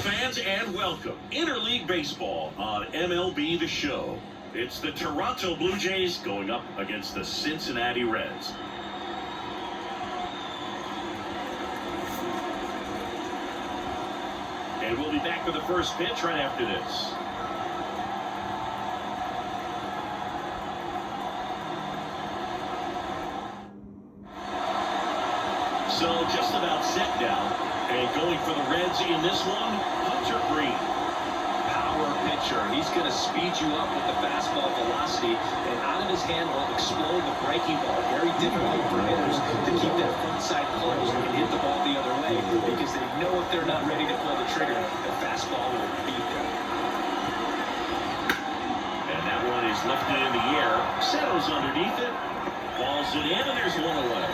fans, and welcome Interleague Baseball on MLB The Show. It's the Toronto Blue Jays going up against the Cincinnati Reds. And we'll be back with the first pitch right after this. So just about set now. And going for the Reds in this one, Hunter Green. Power pitcher. He's going to speed you up with the fastball velocity, and out of his hand will explode the breaking ball. Very difficult for hitters to keep that front side closed and hit the ball the other way, because they know if they're not ready to pull the trigger, the fastball will beat them. And that one is lifted in the air, settles underneath it, falls it in, and there's one away.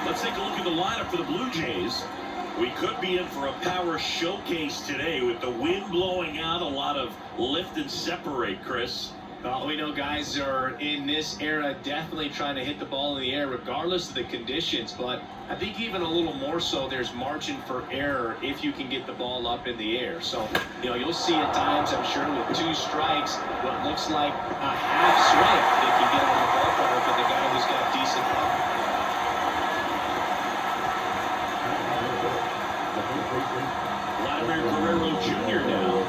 Let's take a look at the lineup for the Blue Jays. We could be in for a power showcase today with the wind blowing out, a lot of lift and separate, Chris. Well, we know guys are in this era definitely trying to hit the ball in the air regardless of the conditions, but I think even a little more so there's margin for error if you can get the ball up in the air. So, you'll see at times, I'm sure, with 2 strikes, what looks like a half swing they can get on the ballpark with the guy who's got decent power. Guerrero Jr. now.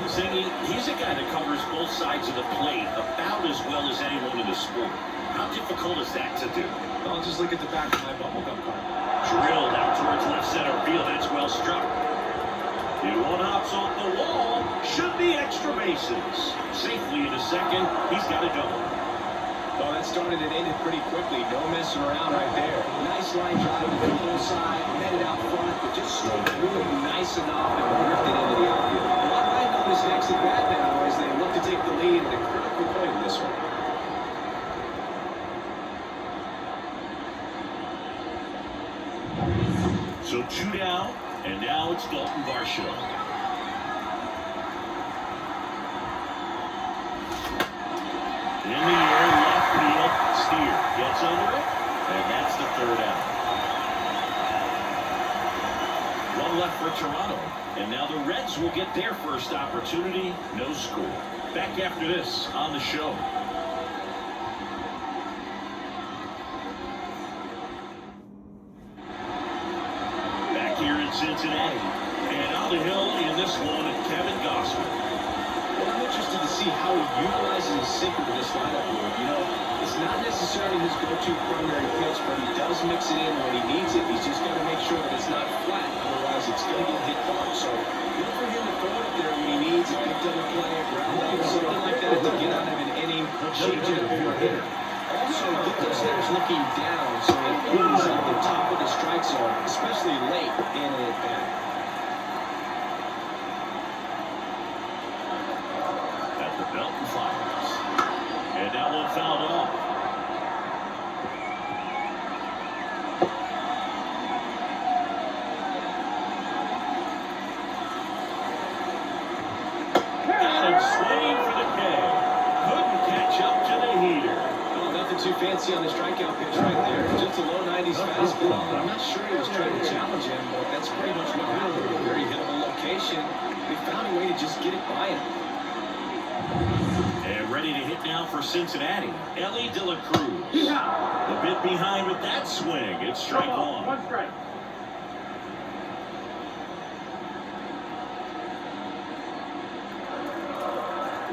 Zingy, he's a guy that covers both sides of the plate about as well as anyone in the sport. How difficult is that to do? I'll just look at the back of my bubblegum card. Drilled out towards left center field. That's well struck. The one hops off the wall. Should be extra bases. Safely into second. He's got a double. Well, that started and ended pretty quickly. No messing around right there. Nice line drive to the middle side, met it out front, but just stayed really nice enough and drifted into the outfield. A lot right on this next at bat now as they look to take the lead at a critical point in this one. So 2 down, and now it's Dalton Varsho. In the air, left field, Steer gets under it, and that's the 3rd out. One left for Toronto, and now the Reds will get their first opportunity. No score. Back after this on the show. Back here in Cincinnati, and on the hill in this one, Kevin Gausman. Well, I'm interested to see how he utilizes his sinker in this lineup. It's not necessarily his go-to primary pitch, but he does mix it in when he needs it. He's just got to make sure that it's not flat, otherwise it's going to get hit hard. So look for him to throw it up there when he needs a big double play, a ground out, something like that to get out of an inning, change it up your hitter. Also, get those hitters looking down so it opens up the top of the strike zone, especially late in an at-bat. Belton fires. And that one fouled off. And swinging for the K. Couldn't catch up to the heater. Well, nothing too fancy on the strikeout pitch right there. Just a low 90s fastball. I'm not sure he was trying to challenge him, but that's pretty much what happened. A very hittable location. They found a way to just get it by him. And ready to hit now for Cincinnati, Ellie De La Cruz. A bit behind with that swing. It's strike one. One strike.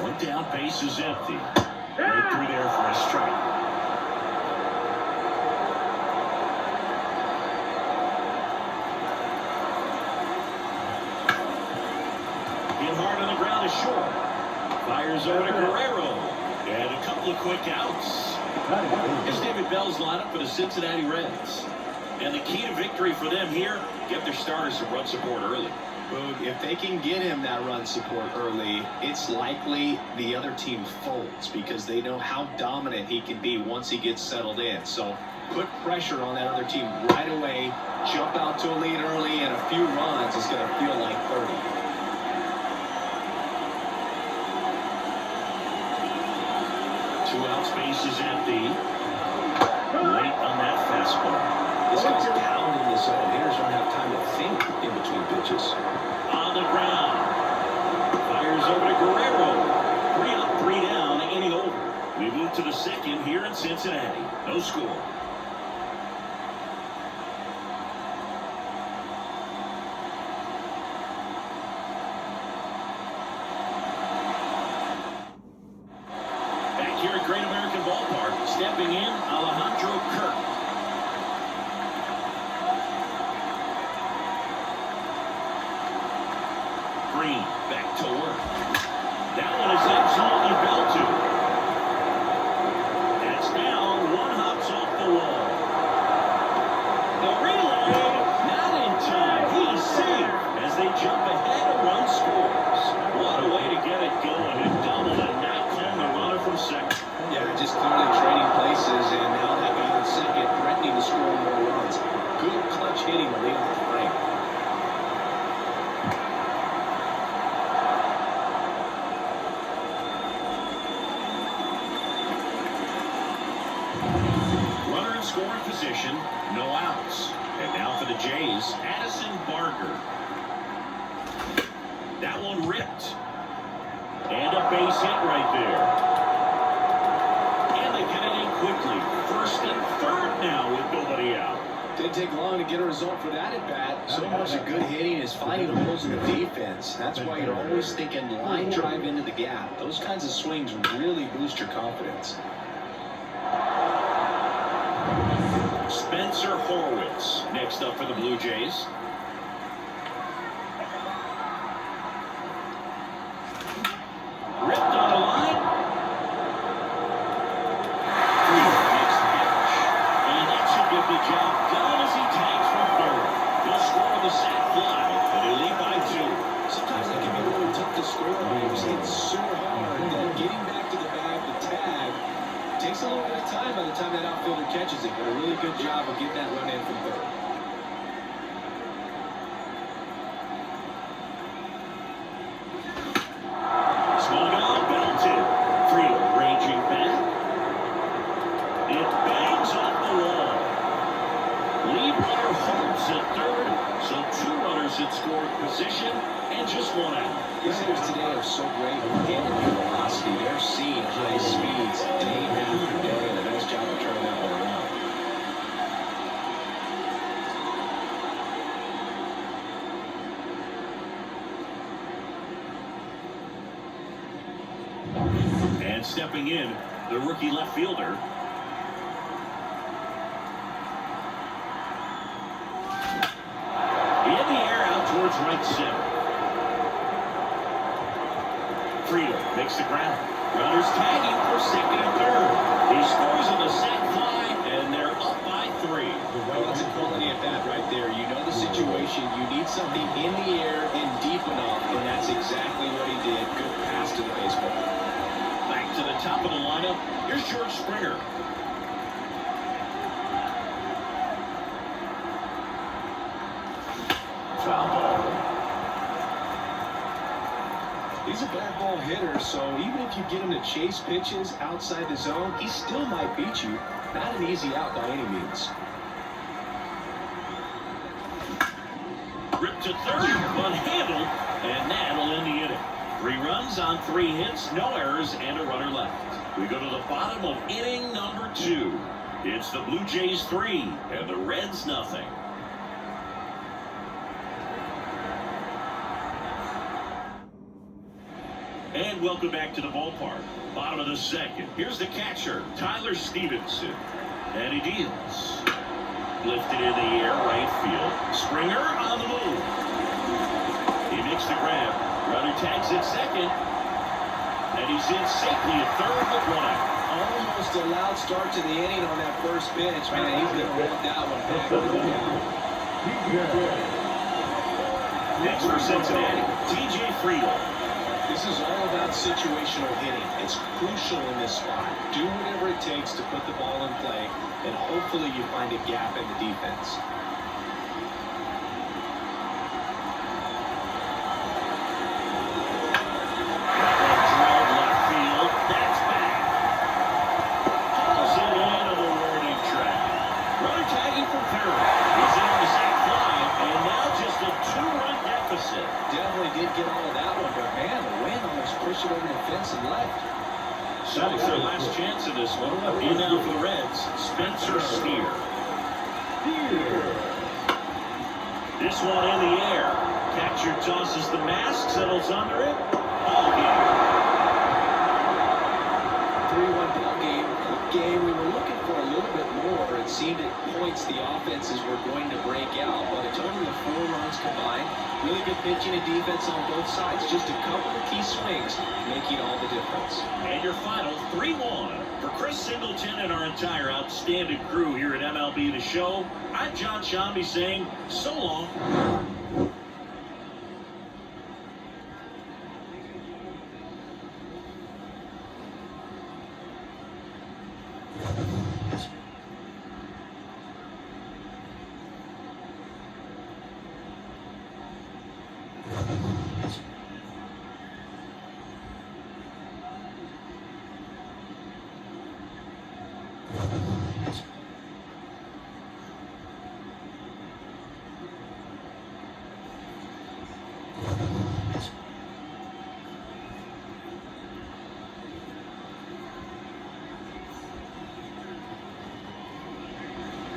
One down, base is empty. Right through there for a strike. Hit hard on the ground is short. Fires over to Guerrero. And a couple of quick outs. Here's David Bell's lineup for the Cincinnati Reds. And the key to victory for them here, get their starters some run support early. Boog, if they can get him that run support early, it's likely the other team folds because they know how dominant he can be once he gets settled in. So put pressure on that other team right away, jump out to a lead early, and a few runs is going to feel like 30. 2 out, space is empty. Late on that fastball. This guy's pounding the zone. Hitters don't have time to think. Cincinnati. No score. Back here at Great American Ballpark, stepping in, Alejandro Kirk. Green, back to work. That one is absolutely belted. That's down. One hops off the wall. The relay, not in time. He's safe as they jump ahead. A run scores. What a way to get it going. A double and not calling the runner from second. Yeah, just clearly trading places, and now that guy in second threatening to score more runs. Good clutch hitting to lead off the frame. Runner in scoring position, no outs. And now for the Jays, Addison Barker. That one ripped. And a base hit right there. And they get it in quickly. First and third now with nobody out. Didn't take long to get a result for that at bat. So much of good hitting is finding holes in the defense. That's why you're always thinking line drive into the gap. Those kinds of swings really boost your confidence. Spencer Horwitz next up for the Blue Jays. Ripped on the line. Next pitch. And that should get the job done as he tags from third. He'll score the sac fly, and they lead by 2. Sometimes that can be a little tough to score. He was hit so hard that getting back to the bag, the tag, takes a little bit of time by the time that outfielder catches it, but a really good job of getting that run in from third. Swung on, belted. Friel ranging back. It bangs off the wall. Lead runner holds at third, so 2 runners in scoring position and just 1 out. These hitters today are so great with handling velocity. They're seeing high speeds day after day, and a nice job of turning that one around. And stepping in, the rookie left fielder. In the air out towards right center. Friel makes the ground. Runners tagging for second and third. He scores on the sac fly, and they're up by 3. Well, that's a quality at bat right there. You know the situation. You need something in the air and deep enough, and that's exactly what he did. Good pass to the baseball. Back to the top of the lineup. Here's George Springer. Foul ball. He's a bad ball hitter, so even if you get him to chase pitches outside the zone, he still might beat you. Not an easy out by any means. Ripped to third, unhandled, and that'll end the inning. 3 runs on 3 hits, no errors, and a runner left. We go to the bottom of inning number 2. It's the Blue Jays 3 and the Reds nothing. And welcome back to the ballpark. Bottom of the second. Here's the catcher, Tyler Stevenson. And he deals. Lifted in the air, right field. Springer on the move. He makes the grab. Runner tags at second. And he's in safely at third with 1 out. Almost a loud start to the inning on that first pitch. Man, he's going to roll that one back to the down. Next for Cincinnati, TJ Friel. This is all about situational hitting. It's crucial in this spot. Do whatever it takes to put the ball in play, and hopefully you find a gap in the defense. Drilled left field. That's back. Pulls it into the warning track. Runner tagging for third. He's in on the sac fly, and now just a 2-run deficit. Definitely did get all of that one, but man, the wind almost pushed it over the fence and left. So it's their last chance strikes in this one. In now for the Reds, Spencer Steer. This one in the air. Catcher tosses the mask, settles under it. Ball game. 3-1 ball game. We were looking for a little bit more. It seemed at points the offenses were going to break out, but a total of 4 runs combined. Really good pitching and defense on both sides. Just a couple of key swings making all the difference. And your final 3-1 for Chris Singleton and our entire outstanding crew here at MLB The Show. I'm John Shambi saying so long.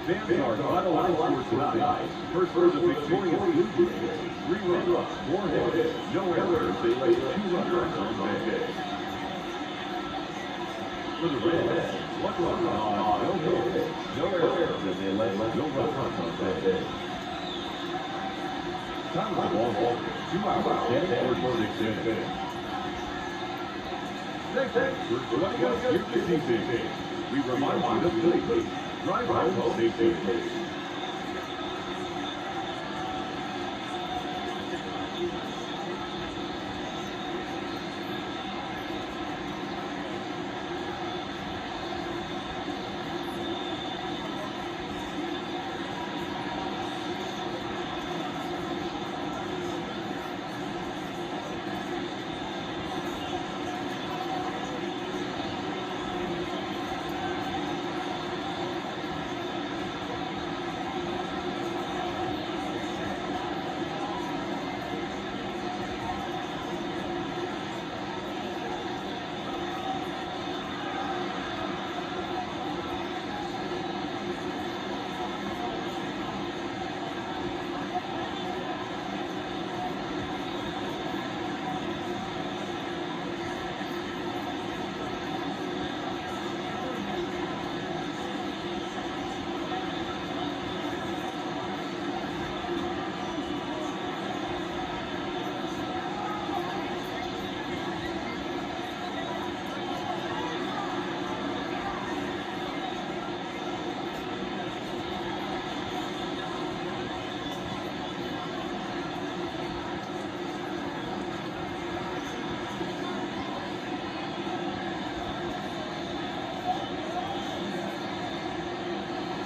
Fans are final line for tonight. First for the victorious Blue Jays. 3 runs, 4 hits, no errors. They laid 2 runners on base. For the Reds, 1 run on no hits, no errors, and they laid no runners on base. Time of the ball, 2 hours, 10:46 minutes. Thanks for joining us here this evening. We remind you to please drive home safely.